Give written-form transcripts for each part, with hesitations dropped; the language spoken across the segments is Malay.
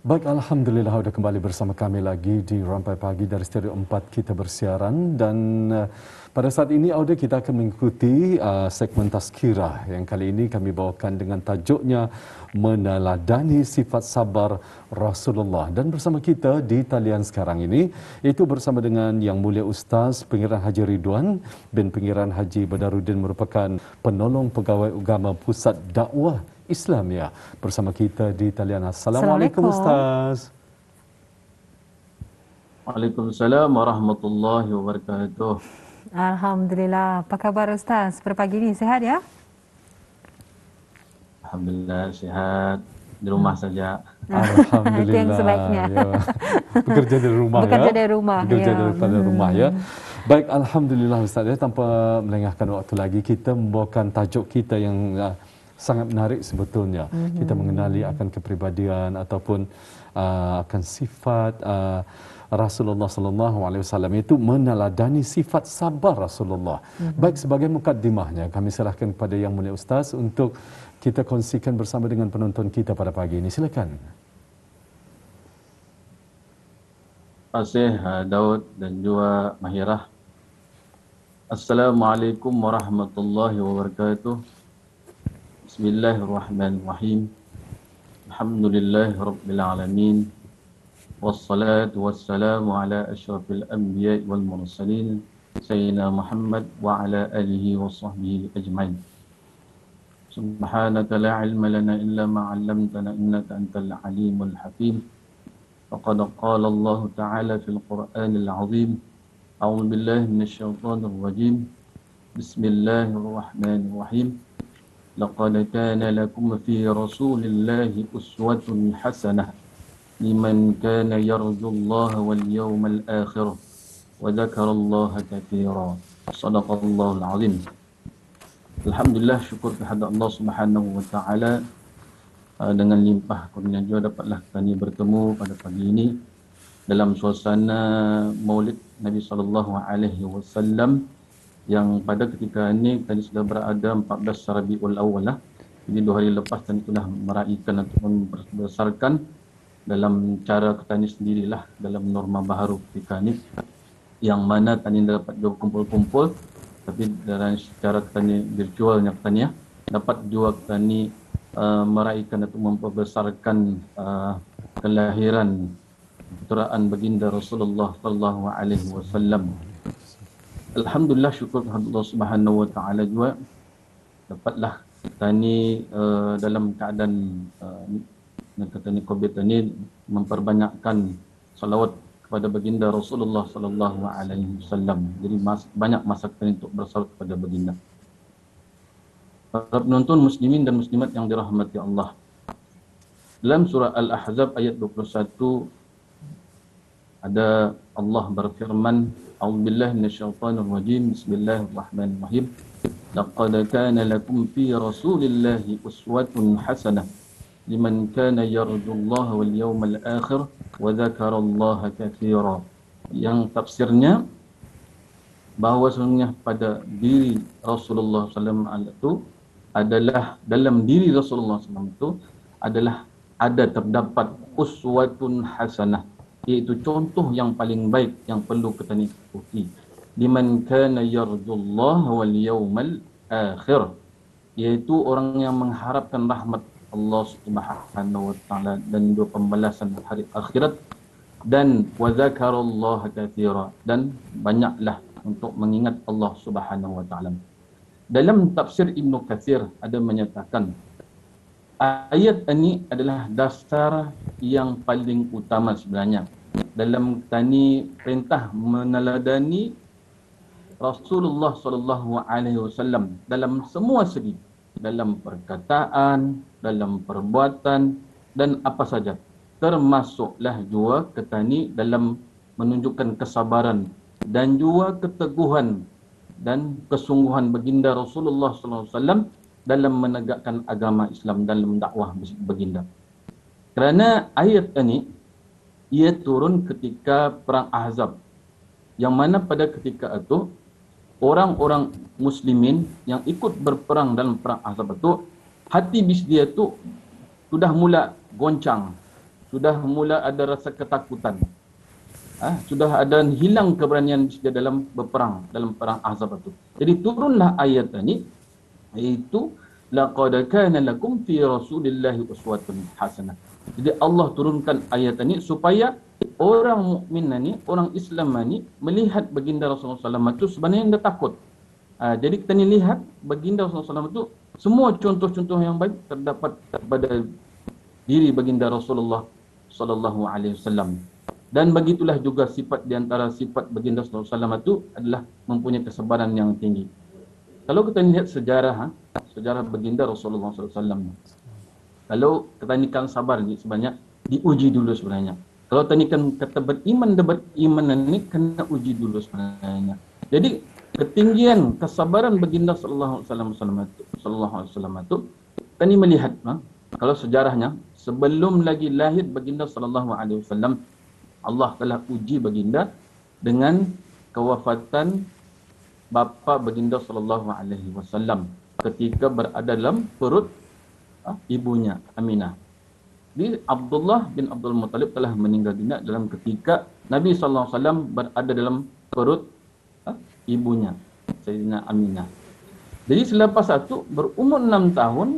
Baik, Alhamdulillah sudah kembali bersama kami lagi di Rampai Pagi dari Studio 4 kita bersiaran dan pada saat ini Audio kita akan mengikuti segmen Tazkirah yang kali ini kami bawakan dengan tajuknya Meneladani Sifat Sabar Rasulullah. Dan bersama kita di talian sekarang ini itu bersama dengan Yang Mulia Ustaz Pengiran Haji Ridwan bin Pengiran Haji Badarudin merupakan penolong pegawai agama Pusat Dakwah Islamia bersama kita di talian. Assalamualaikum Ustaz. Waalaikumsalam warahmatullahi wabarakatuh. Alhamdulillah. Apa khabar Ustaz? Per pagi ni sihat ya? Alhamdulillah sihat. Di rumah saja. Alhamdulillah. Itu yang sebaiknya. Ya. Bekerja dari rumah. Bekerja ya. dari rumah. Bekerja ya. daripada rumah ya. Baik, Alhamdulillah Ustaz ya. Tanpa melengahkan waktu lagi, kita membawakan tajuk kita yang sangat menarik sebetulnya. Kita mengenali akan kepribadian ataupun akan sifat Rasulullah sallallahu alaihi wasallam, itu meneladani sifat sabar Rasulullah. Baik, sebagai mukaddimahnya kami serahkan kepada Yang Mulia Ustaz untuk kita kongsikan bersama dengan penonton kita pada pagi ini. Silakan. Terima kasih Daud dan juga Mahirah. Assalamualaikum warahmatullahi wabarakatuh. Bismillahirrahmanirrahim. Alhamdulillahi rabbil alamin. Wassalatu wassalamu ala asyrafil anbiya'i wal mursalin sayyidina Muhammad wa ala alihi wa sahbihi ajma'in. Subhanaka la ilma lana illa ma 'allamtana innaka antal alimul hakim. Faqad qala Allah ta'ala fil Qur'anil 'azim. A'udzu billahi minasyaitonir rajim. Bismillahirrahmanirrahim. Laqad kana lakum fi Rasulillahi uswatun hasanah liman kana yarjullaha wal yawmal akhir wa dzakarallaha katsiran. Shadaqallahul azim. Alhamdulillah, syukur kepada Allah Subhanahu wa taala dengan limpah kurnia juga dapatlah kami bertemu pada pagi ini dalam suasana Maulid Nabi sallallahu alaihi wasallam yang pada ketika ini tadi sudah berada 14 Rabiul Awal lah. Jadi 2 hari lepas tadi sudah meraihkan ataupun membesarkan dalam cara ketani sendirilah dalam norma baharu ketika ini, yang mana tani dapat juga kumpul-kumpul, tapi dalam secara ketani virtualnya ketani dapat juga ketani meraihkan atau memperbesarkan kelahiran putraan baginda Rasulullah sallallahu alaihi wasallam. Alhamdulillah, syukur kepada Allah Subhanahu wa taala juga dapatlah tani dalam keadaan kata ni COVID ini memperbanyakkan salawat kepada baginda Rasulullah sallallahu alaihi wasallam. Jadi banyak masa kita untuk bersalawat kepada baginda. Para penonton muslimin dan muslimat yang dirahmati Allah. Dalam surah Al-Ahzab ayat 21 ada Allah berfirman, A'udzubillahi minasyaitonir rajim. Bismillahirrahmanirrahim. Laqad kana lakum fi Rasulillahi uswatun hasanah liman kana yarjullaha wal yawmal akhir wa dzakarallaha katsiran. Yang tafsirnya bahawa sesungguhnya pada diri Rasulullah SAW itu adalah, dalam diri Rasulullah SAW itu adalah terdapat uswatun hasanah, iaitu contoh yang paling baik yang perlu kita ikuti. Liman kana yarjullaha wal yawmal akhir, iaitu orang yang mengharapkan rahmat Allah Subhanahu wa taala dan juga pembalasan hari akhirat, dan wa dzakarallaha katsira, dan banyaklah untuk mengingat Allah Subhanahu wa taala. Dalam tafsir Ibnu Katsir ada menyatakan ayat ini adalah dasar yang paling utama sebenarnya dalam tani perintah meneladani Rasulullah sallallahu alaihi wasallam dalam semua segi, dalam perkataan, dalam perbuatan dan apa saja, termasuklah juga ketani dalam menunjukkan kesabaran dan juga keteguhan dan kesungguhan baginda Rasulullah sallallahu alaihi wasallam dalam menegakkan agama Islam, dalam dakwah baginda. Kerana ayat ini ia turun ketika perang Ahzab, yang mana pada ketika itu orang-orang muslimin yang ikut berperang dalam perang Ahzab itu, hati bis dia itu sudah mula goncang, sudah mula ada rasa ketakutan. Sudah ada hilang keberanian dia dalam berperang, dalam perang Ahzab itu. Jadi turunlah ayat ini, iaitu laqad kana lakum fi rasulillahi uswatun hasanah. Jadi Allah turunkan ayat ini supaya orang mukmin ni, orang Islam ni melihat baginda Rasulullah SAW itu sebenarnya dia takut. Jadi kita ni lihat baginda Rasulullah SAW itu semua contoh-contoh yang baik terdapat pada diri baginda Rasulullah SAW. Dan begitulah juga sifat di antara sifat baginda Rasulullah SAW itu adalah mempunyai kesabaran yang tinggi. Kalau kita lihat sejarah, sejarah baginda Rasulullah SAW. Kalau kita nikan sabar ni sebenarnya diuji dulu sebenarnya. Kalau tanikan kata beriman dan beriman ini kena uji dulu sebenarnya. Jadi ketinggian kesabaran baginda sallallahu alaihi wasallam itu kami melihat kalau sejarahnya sebelum lagi lahir baginda sallallahu alaihi wasallam, Allah telah uji baginda dengan kewafatan bapa baginda sallallahu alaihi wasallam ketika berada dalam perut ibunya Aminah. Jadi Abdullah bin Abdul Muttalib telah meninggal dunia dalam ketika Nabi sallallahu alaihi wasallam berada dalam perut ibunya Sayyidina Aminah. Jadi selepas itu berumur 6 tahun,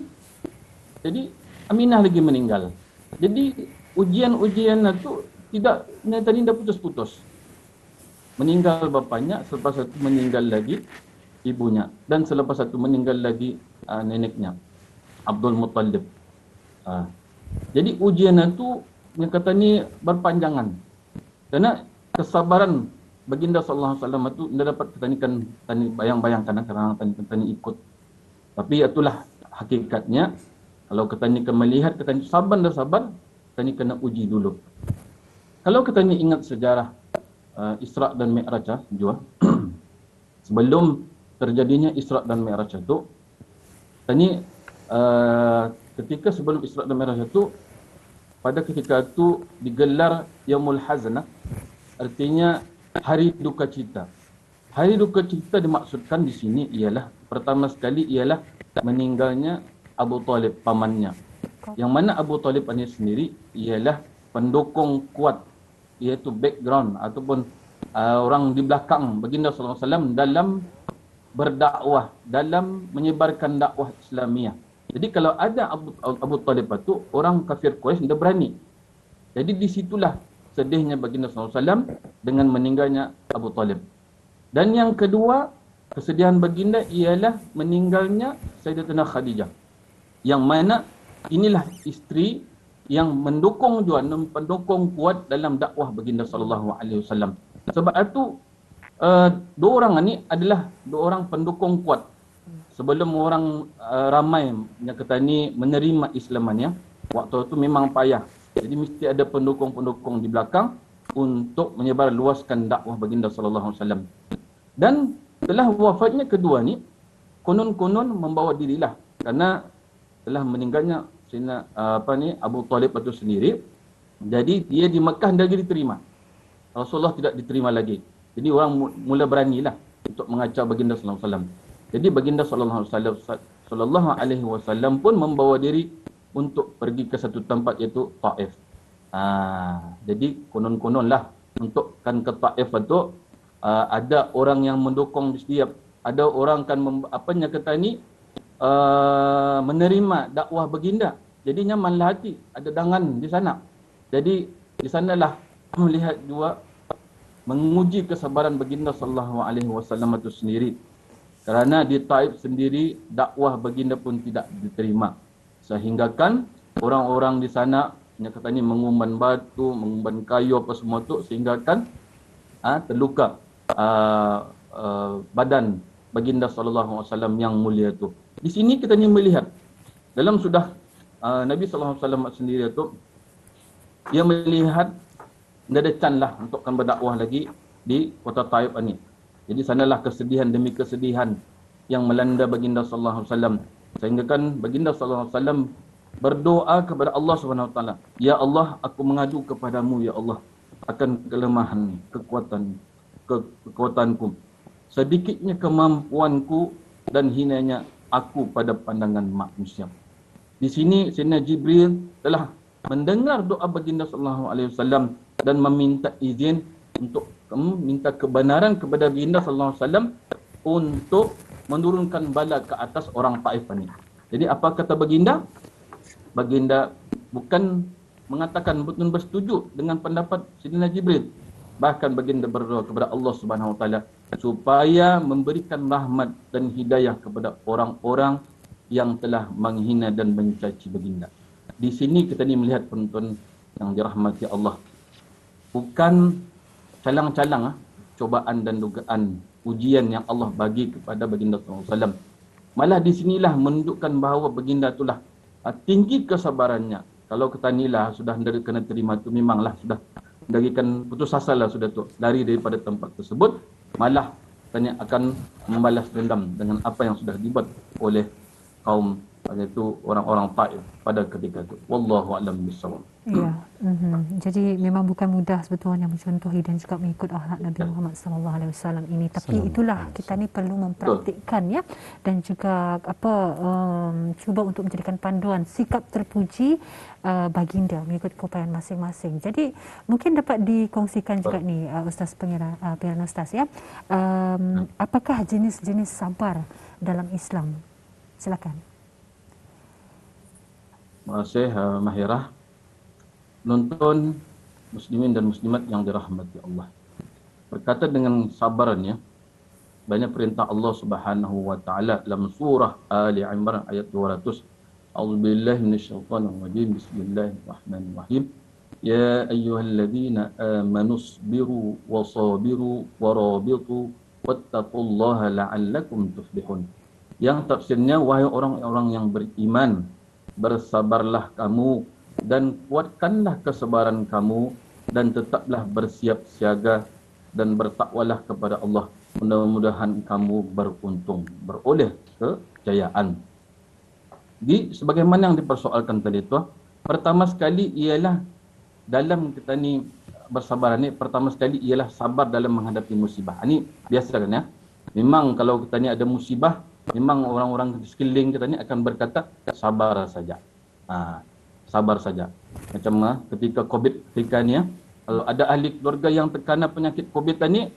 jadi Aminah lagi meninggal. Jadi ujian-ujian itu tidak, tadi dah putus-putus. Meninggal bapaknya, selepas itu meninggal lagi ibunya, dan selepas itu meninggal lagi neneknya Abdul Muttalib. Jadi ujian itu yang kata ni berpanjangan. Karena kesabaran baginda sallallahu alaihi wasallam itu tidak dapat kita ni bayang-bayangkan kerana kita ni ikut. Tapi itulah hakikatnya. Kalau kita ni melihat, kita ni sabar dan sabar, kita ni kena uji dulu. Kalau kita ni ingat sejarah Isra' dan Mi'raj juga, sebelum terjadinya Isra' dan Mi'raj itu, kita ni ketika sebelum Isra' dan Mi'raj itu, pada ketika itu digelar Yaumul Hazanah, artinya hari duka cita. Hari duka cita dimaksudkan di sini ialah pertama sekali ialah meninggalnya Abu Talib, pamannya. Yang mana Abu Talib ini sendiri ialah pendukung kuat, iaitu background ataupun orang di belakang baginda sallallahu alaihi wasallam dalam berdakwah, dalam menyebarkan dakwah Islamiah. Jadi kalau ada Abu Talib itu, orang kafir Quraisy tidak berani. Jadi disitulah sedihnya baginda sallallahu alaihi wasallam dengan meninggalnya Abu Talib. Dan yang kedua, kesedihan baginda ialah meninggalnya Sayyidatina Khadijah. Yang mana inilah isteri yang mendukung juga, pendukung kuat dalam dakwah baginda sallallahu alaihi wasallam. Sebab itu dua orang ini adalah dua orang pendukung kuat. Sebelum orang ramai yang kata ni menerima Islamannya, waktu itu memang payah. Jadi mesti ada pendukung-pendukung di belakang untuk menyebar luaskan dakwah baginda sallallahu alaihi wasallam. Dan telah wafatnya kedua ni konon-konon membawa dirilah karena telah meninggalnya Abu Talib itu sendiri. Jadi dia di Mekah dah diterima. Rasulullah tidak diterima lagi. Jadi orang mula beranilah untuk mengacau baginda sallallahu alaihi wasallam. Jadi baginda sallallahu alaihi wasallam pun membawa diri untuk pergi ke satu tempat iaitu Taif. Jadi konon-kononlah untuk kan ke Taif itu ada orang yang mendukung setiap, ada orang kan kata ni menerima dakwah baginda. Jadi nyamanlah hati, ada dangan di sana. Jadi di sanalah melihat juga menguji kesabaran baginda sallallahu alaihi wasallam itu sendiri. Kerana di Taif sendiri dakwah baginda pun tidak diterima. Sehinggakan orang-orang di sana yang kata ni mengumban batu, mengumban kayu apa semua tu, sehinggakan terluka badan baginda sallallahu alaihi wasallam yang mulia tu. Di sini kita ni melihat dalam sudah Nabi sallallahu alaihi wasallam sendiri tu, dia melihat tidak ada can lah untuk berdakwah lagi di kota Taif ini. Jadi sanalah kesedihan demi kesedihan yang melanda baginda sallallahu alaihi wasallam, sehingga kan baginda sallallahu alaihi wasallam berdoa kepada Allah Subhanahu wa taala, "Ya Allah, aku mengadu kepadamu ya Allah akan kelemahan, kekuatanku, sedikitnya kemampuanku dan hinanya aku pada pandangan manusia." Di sini Sayyidina Jibril telah mendengar doa baginda sallallahu alaihi wasallam dan meminta izin untuk minta kebenaran kepada baginda sallallahu alaihi wasallam untuk menurunkan bala ke atas orang Taif ini. Jadi apa kata baginda? Baginda bukan mengatakan betul bersetuju dengan pendapat Sayyidina Jibril. Bahkan baginda berdoa kepada Allah Subhanahu wa taala supaya memberikan rahmat dan hidayah kepada orang-orang yang telah menghina dan mencaci baginda. Di sini kita ni melihat penonton yang dirahmati Allah. Bukan calang-calang cobaan dan dugaan ujian yang Allah bagi kepada baginda sallallahu alaihi wasallam. Malah di sinilah menunjukkan bahawa baginda itulah tinggi kesabarannya. Kalau ketanilah sudah kena terima tu memanglah sudah darikan putus asa lah sudah tu lari daripada tempat tersebut, malah tanya akan membalas dendam dengan apa yang sudah dibuat oleh kaum iaitu orang-orang Taif pada ketika itu. Wallahu a'lam bissawab. Ya. Jadi memang bukan mudah sebetulnya mencontohi dan juga mengikut akhlak Nabi Muhammad sallallahu alaihi wasallam ini, tapi itulah kita ni perlu mempraktikkan ya, dan juga cuba untuk menjadikan panduan sikap terpuji baginda mengikut keupayaan masing-masing. Jadi mungkin dapat dikongsikan juga ni Ustaz Pilihan Ustaz ya. Apakah jenis-jenis sabar dalam Islam? Silakan. Terima kasih Mahirah. Nonton muslimin dan muslimat yang dirahmati Allah. Berkata dengan sabarannya, banyak perintah Allah Subhanahu wa taala dalam surah Ali Imran ayat 200. A'udzubillahi minasyaitonir rajim. Bismillahirrahmanirrahim. Ya ayyuhalladzina amanu sabiru wa sabiru wa rabitu wattaqullaha la'allakum tuflihun. Yang tafsirnya, wahai orang-orang yang beriman, bersabarlah kamu dan kuatkanlah kesabaran kamu dan tetaplah bersiap siaga dan bertakwalah kepada Allah. Mudah-mudahan kamu beruntung, beroleh kejayaan. Sebagaimana yang dipersoalkan tadi tu, pertama sekali ialah dalam kita ni bersabar ni, pertama sekali ialah sabar dalam menghadapi musibah. Ini biasa kan ya. Memang kalau kita ni ada musibah, memang orang-orang di sekeliling kita ni akan berkata sabar saja. Sabar saja. Macam ketika COVID ketika ni kalau ada ahli keluarga yang terkena penyakit COVID ni,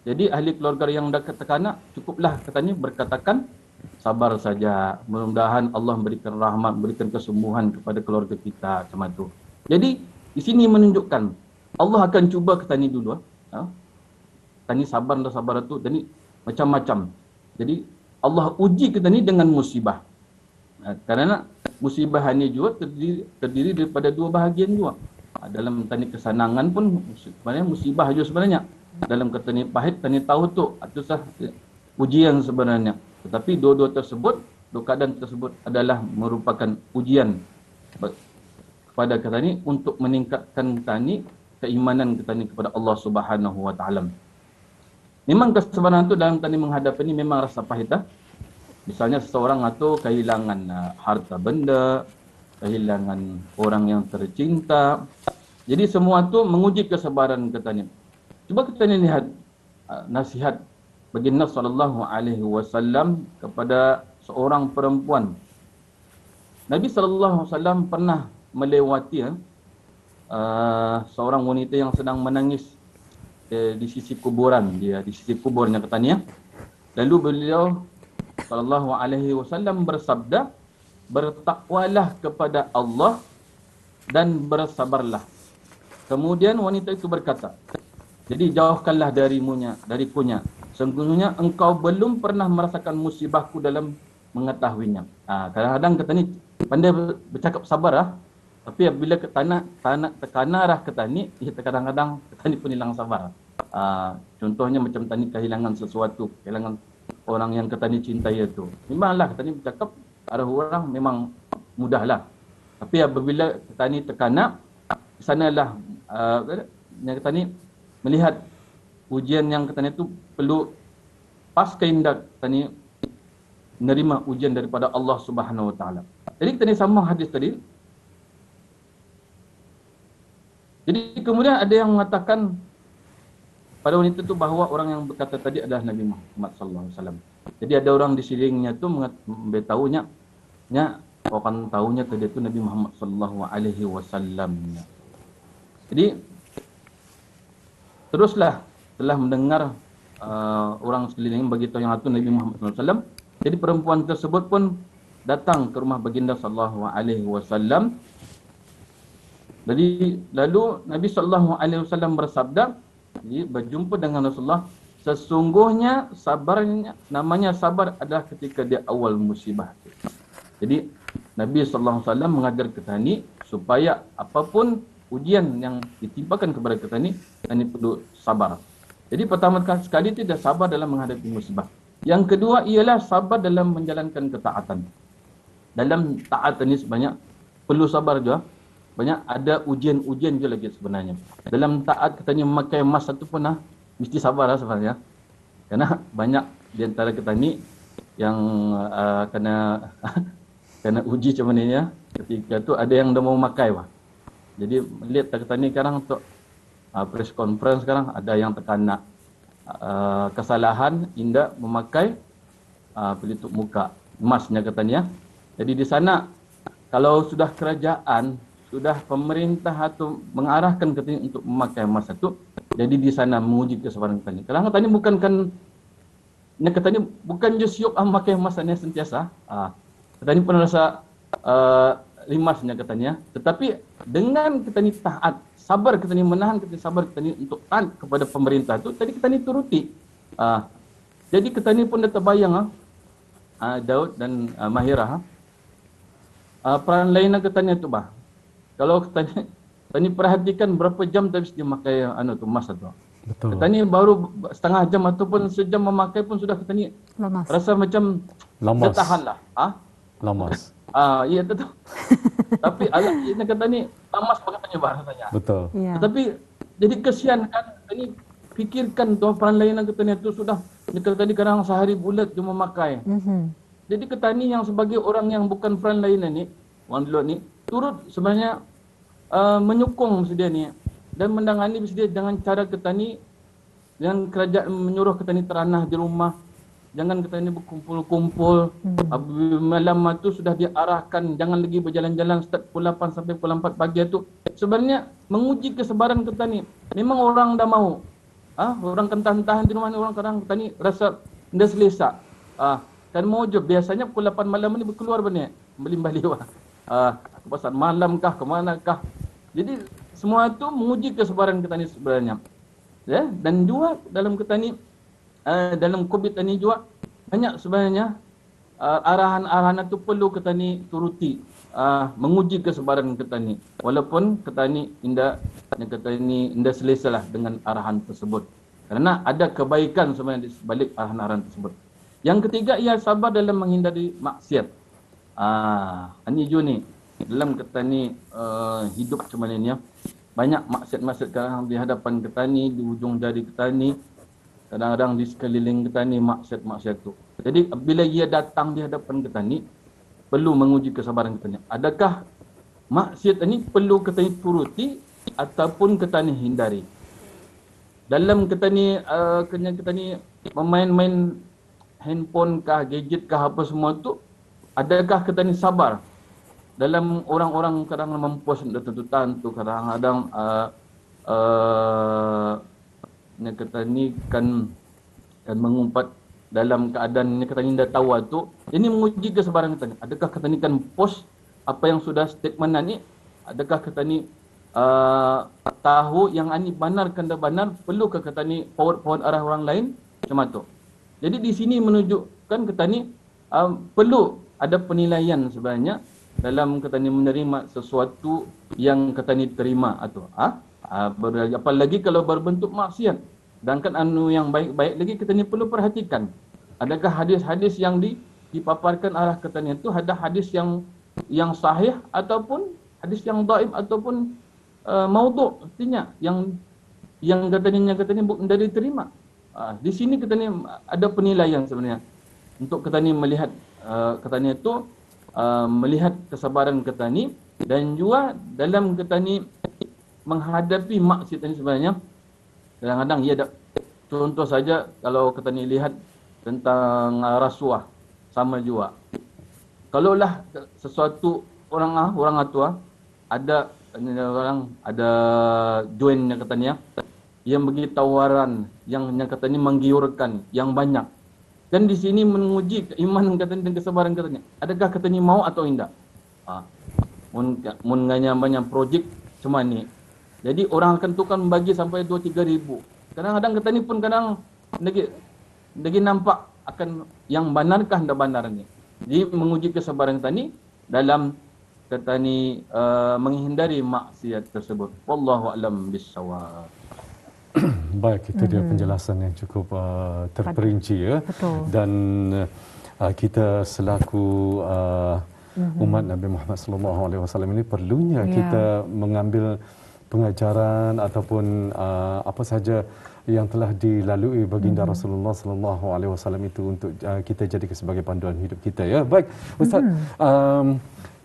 jadi ahli keluarga yang dah terkena cukuplah katanya berkatakan sabar saja. Mudah-mudahan Allah memberikan rahmat, memberikan kesembuhan kepada keluarga kita macam tu. Jadi di sini menunjukkan Allah akan cuba kita ni dulu. Kita ni sabar dan sabar tu jadi macam-macam. Jadi Allah uji kita ni dengan musibah. Kerana musibah ini juga terdiri daripada dua bahagian juga. Dalam tani kesenangan pun sebenarnya musibah juga sebenarnya. Dalam kata ni pahit, tani tahu tu itu sah ujian sebenarnya. Tetapi dua-dua tersebut, dua keadaan tersebut adalah merupakan ujian kepada kita ni untuk meningkatkan kita ni keimanan kita ni kepada Allah Subhanahu wa taala. Memang kesabaran itu dalam tani menghadapi ini memang rasa pahit. Misalnya seseorang atau kehilangan harta benda, kehilangan orang yang tercinta. Jadi semua itu menguji kesabaran katanya. Coba kita lihat nasihat baginda sallallahu alaihi wasallam kepada seorang perempuan. Nabi sallallahu alaihi wasallam pernah melewati seorang wanita yang sedang menangis di sisi kuburan dia, di sisi kuburnya katanya. Lalu beliau sallallahu alaihi wasallam bersabda, bertakwalah kepada Allah dan bersabarlah. Kemudian wanita itu berkata, jadi jauhkanlah darikunya. Sesungguhnya engkau belum pernah merasakan musibahku dalam mengetahuinya. Kadang-kadang kata ni pandai bercakap sabar tapi apabila tekanarah kata ni, kadang-kadang kata ni pun hilang sabar. Contohnya macam tadi kehilangan sesuatu, kehilangan orang yang kata ni cintai itu. Memanglah kata ni bercakap ada orang memang mudahlah. Tapi apabila kata ni terkana, sanalah yang kata ni melihat ujian yang kata ni tu perlu pas kehendak kata ni menerima ujian daripada Allah Subhanahu wa taala. Jadi kita ni sama hadis tadi. Jadi kemudian ada yang mengatakan pada wanita itu bahawa orang yang berkata tadi adalah Nabi Muhammad sallallahu alaihi wasallam. Jadi ada orang di sekelilingnya tu memberitahunya, orang tahunya ke dia tu Nabi Muhammad sallallahu alaihi wasallam. Jadi teruslah telah mendengar orang sekeliling beritahu yang itu Nabi Muhammad sallallahu alaihi wasallam. Jadi perempuan tersebut pun datang ke rumah baginda sallallahu alaihi wasallam. Jadi lalu Nabi sallallahu alaihi wasallam bersabda, jadi berjumpa dengan Rasulullah, sesungguhnya sabarnya, namanya sabar adalah ketika dia awal musibah. Jadi Nabi sallallahu alaihi wasallam mengajar kita ni supaya apapun ujian yang ditimpakan kepada kita ni perlu sabar. Jadi pertama sekali tidak sabar dalam menghadapi musibah. Yang kedua ialah sabar dalam menjalankan ketaatan. Dalam taat ini sebanyak perlu sabar juga. Banyak ada ujian-ujian juga lagi sebenarnya. Dalam taat kita ni memakai emas satu pun mesti sabar sebenarnya. Karena banyak di antara kita ni yang kena kena uji macam ni ya. Ketika tu ada yang dah mau pakai Jadi lihat kita ni sekarang untuk press conference sekarang ada yang terkena kesalahan indah memakai pelitup muka emasnya katanya. Jadi di sana kalau sudah kerajaan, sudah pemerintah atau mengarahkan katanya untuk memakai emas itu, jadi di sana menguji kesabaran katanya. Kadang katanya bukan kan katanya bukan just siap memakai emas sentiasa. Katanya pun rasa limasnya katanya, tetapi dengan kita ni taat, sabar kita ni menahan kita sabar kita ni untuk taat kepada pemerintah tu, tadi kita ni turuti. Jadi kita ni pun dah terbayang Daud dan Mahirah peran lain katanya tu kalau kita ni perhatikan berapa jam habis dia pakai emas tu. Betul. Kita ni baru setengah jam ataupun sejam memakai pun sudah kita ni Lemas. rasa macam Lemas. tahanlah. Lemas. Ya betul. Tapi ini kata ni tamas katanya rasanya. Betul. Ya. Tetapi jadi kesian kan ini fikirkan tu peran lain katanya tu sudah kata tadi kadang sehari bulat dia memakai. Jadi ketani yang sebagai orang yang bukan peran lain ni, orang dulu ni turut sebenarnya menyokong sedia ni dan mendangani sedia dengan cara ketani dengan kerajaan menyuruh ketani teranah di rumah. Jangan kita ini berkumpul-kumpul. Malam itu sudah diarahkan. Jangan lagi berjalan-jalan start pukul 8 sampai pukul 4 pagi itu. Sebenarnya menguji kesabaran kita ni. Memang orang dah mau. Orang tahan-tahan di rumah ni. Orang kadang kita ni rasa dah selesa. Kan mau je. Biasanya pukul 8 malam ni berkeluar benar. Beli-beli. Ke pasar malam kah, ke mana kah. Jadi semua itu menguji kesabaran kita ni sebenarnya. Ya? Dan juga dalam kita ni dalam COVID ini juga banyak sebenarnya arahan-arahan itu perlu kita ni turuti, menguji kesabaran kita ni. Walaupun kita ni indah selesalah dengan arahan tersebut. Karena ada kebaikan sebenarnya di sebalik arahan-arahan tersebut. Yang ketiga ia sabar dalam menghindari maksiat. Ini juga ni dalam kita ni hidup macam mana ni ya. Banyak maksiat-maksiat sekarang di hadapan kita ni, di ujung jari kita ni. Kadang-kadang di sekeliling kita ni maksiat-maksiat tu. Jadi bila ia datang di hadapan kita ni, perlu menguji kesabaran kita ni. Adakah maksiat ini perlu kita ni turuti ataupun kita ni hindari? Dalam kita ni, kita ni memain-main handphone kah, gadget kah apa semua tu, adakah kita ni sabar? Dalam orang-orang kadang mempost tuntutan tu, kadang-kadang yang kata ni kan mengumpat dalam keadaan yang kata ni dah tahu tu, ini menguji kesabaran kita ni. Adakah kita ni kan post apa yang sudah statement ni? Adakah kita ni tahu yang ani benar kan dah benar, perlu ke kita ni forward arah orang lain macam tu. Jadi di sini menunjukkan kita ni perlu ada penilaian sebenarnya dalam kita ni menerima sesuatu yang kita ni terima atau apalagi kalau berbentuk maksiat. Sedangkan yang baik-baik lagi kita ni perlu perhatikan. Adakah hadis-hadis yang dipaparkan arah kita ni itu ada hadis yang sahih ataupun hadis yang dhaif ataupun maudhu', artinya yang katanya tidak diterima. Di sini kita ni ada penilaian sebenarnya untuk kita ni melihat kita ni itu melihat kesabaran kita ni dan juga dalam kita ni menghadapi maksiat ini sebenarnya kadang-kadang ia contoh saja kalau kita ni lihat tentang rasuah sama juga. kalaulah sesuatu orang tua ada orang ada join yang katanya yang bagi tawaran yang katanya menggiurkan yang banyak. Dan di sini menguji keimanan katanya dan kesabaran katanya. Adakah katanya mau atau tidak? Mun banyak projek cuma ni. Jadi orang akan tukar bagi sampai 2-3 ribu. Kadang-kadang katanya pun kadang lagi nampak akan yang benarkah tidak benarnya. Jadi menguji kesabaran katanya dalam katanya menghindari maksiat tersebut. Wallahu a'lam bissawab. Baik, itu dia penjelasan yang cukup terperinci ya. Betul. Dan kita selaku umat Nabi Muhammad sallallahu alaihi wasallam ini perlunya kita mengambil pengajaran ataupun apa saja yang telah dilalui baginda Rasulullah sallallahu alaihi wasallam itu untuk kita jadikan sebagai panduan hidup kita ya. Baik, Ustaz,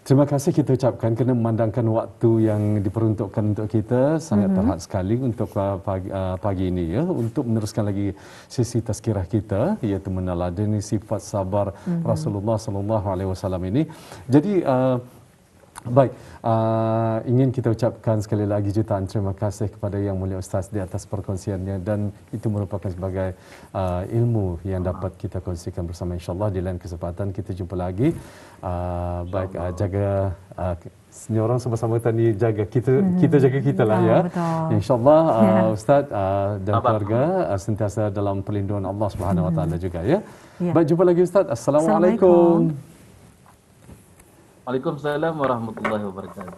terima kasih kita ucapkan kerana memandangkan waktu yang diperuntukkan untuk kita sangat terhad sekali untuk pagi ini ya, untuk meneruskan lagi sesi tazkirah kita iaitu meneladani sifat sabar Rasulullah sallallahu alaihi wasallam ini. Jadi baik, ingin kita ucapkan sekali lagi jutaan terima kasih kepada Yang Mulia Ustaz di atas perkongsiannya, dan itu merupakan sebagai ilmu yang dapat kita kongsikan bersama. InsyaAllah di lain kesempatan kita jumpa lagi. Baik, jaga ni orang sama-sama tadi jaga kita jaga kita lah ya. InsyaAllah Ustaz dan keluarga sentiasa dalam perlindungan Allah Subhanahu Wa Taala juga ya. Baik, jumpa lagi Ustaz. Assalamualaikum. Waalaikumsalam warahmatullahi wabarakatuh.